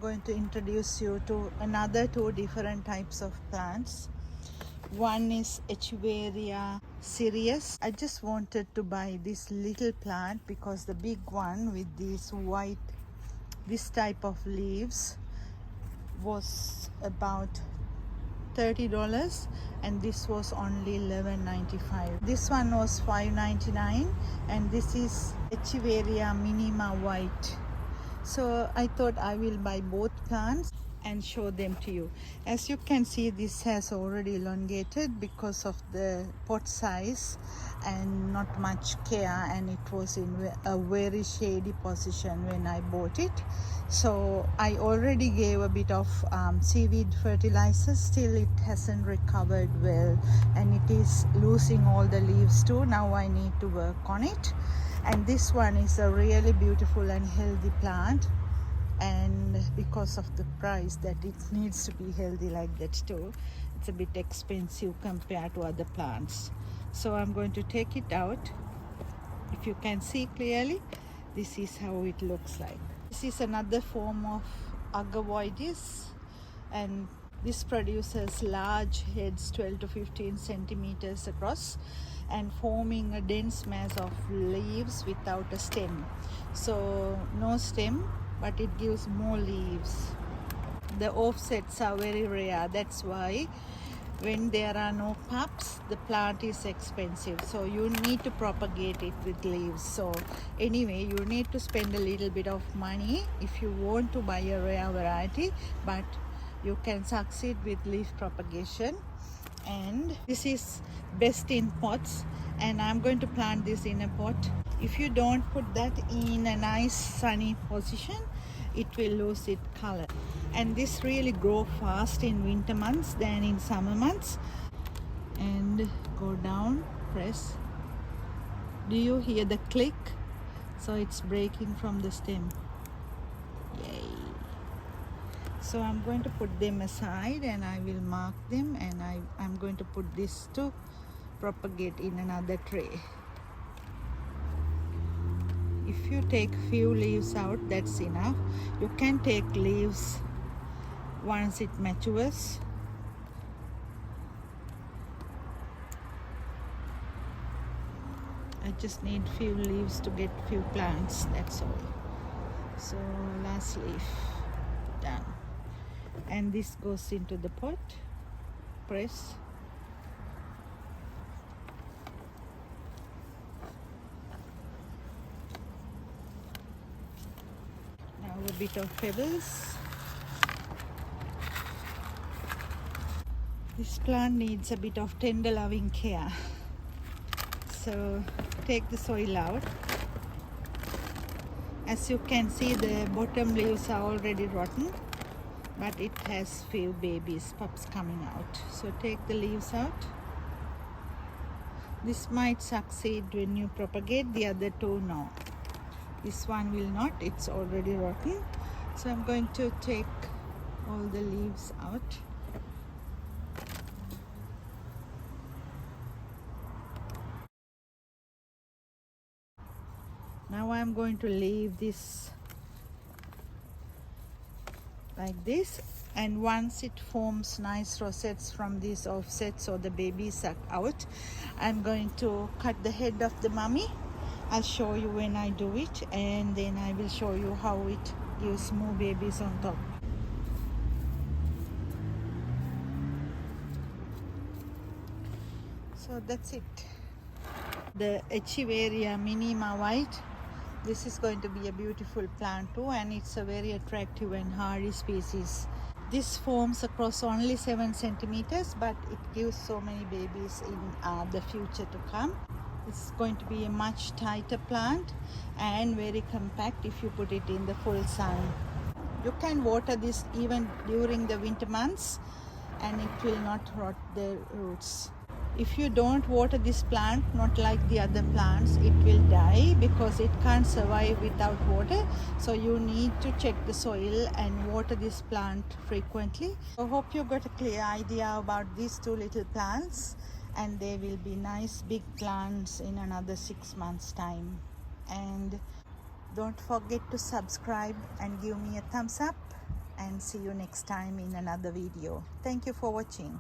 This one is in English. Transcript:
going to introduce you to another two different types of plants. One is Echiveria Sirius. I just wanted to buy this little plant because the big one with this white, this type of leaves was about $30 and this was only $11.95. This one was $5.99 and this is Echiveria Minima White. So I thought I will buy both plants and show them to you. As you can see, this has already elongated because of the pot size and not much care, and it was in a very shady position when I bought it. So I already gave a bit of seaweed fertilizer. Still it hasn't recovered well and it is losing all the leaves too. Now I need to work on it. And this one is a really beautiful and healthy plant, and because of the price that it needs to be healthy like that too, it's a bit expensive compared to other plants. So I'm going to take it out. If you can see clearly, this is how it looks like. This is another form of Agavoides, and this produces large heads 12 to 15 centimeters across and forming a dense mass of leaves without a stem. So no stem, but it gives more leaves. The offsets are very rare. That's why when there are no pups, the plant is expensive. So you need to propagate it with leaves. So anyway, you need to spend a little bit of money if you want to buy a rare variety, but you can succeed with leaf propagation. And this is best in pots, and I'm going to plant this in a pot. If you don't put that in a nice sunny position, it will lose its color. And this really grows fast in winter months than in summer months. And go down, press. Do you hear the click? So it's breaking from the stem. Yay. So I'm going to put them aside and I will mark them, and I'm going to put this to propagate in another tray. If you take few leaves out, that's enough. You can take leaves once it matures. I just need few leaves to get few plants, that's all. So last leaf, done. And this goes into the pot. Press. Now a bit of pebbles. This plant needs a bit of tender loving care. So take the soil out. As you can see, the bottom leaves are already rotten, but it has few babies, pups coming out. So take the leaves out. This might succeed when you propagate, the other two no. This one will not, it's already rotten. So I'm going to take all the leaves out. Now I'm going to leave this like this, and once it forms nice rosettes from these offsets or the babies are out, I'm going to cut the head of the mummy. I'll show you when I do it, and then I will show you how it gives more babies on top. So that's it. The Echiveria Minima White. This is going to be a beautiful plant too, and it's a very attractive and hardy species. This forms across only 7 centimeters, but it gives so many babies in the future to come. It's going to be a much tighter plant and very compact if you put it in the full sun. You can water this even during the winter months and it will not rot the roots. If you don't water this plant, not like the other plants, it will die because it can't survive without water. So you need to check the soil and water this plant frequently. I hope you got a clear idea about these two little plants, and they will be nice big plants in another 6 months time. And don't forget to subscribe and give me a thumbs up. and see you next time in another video. Thank you for watching.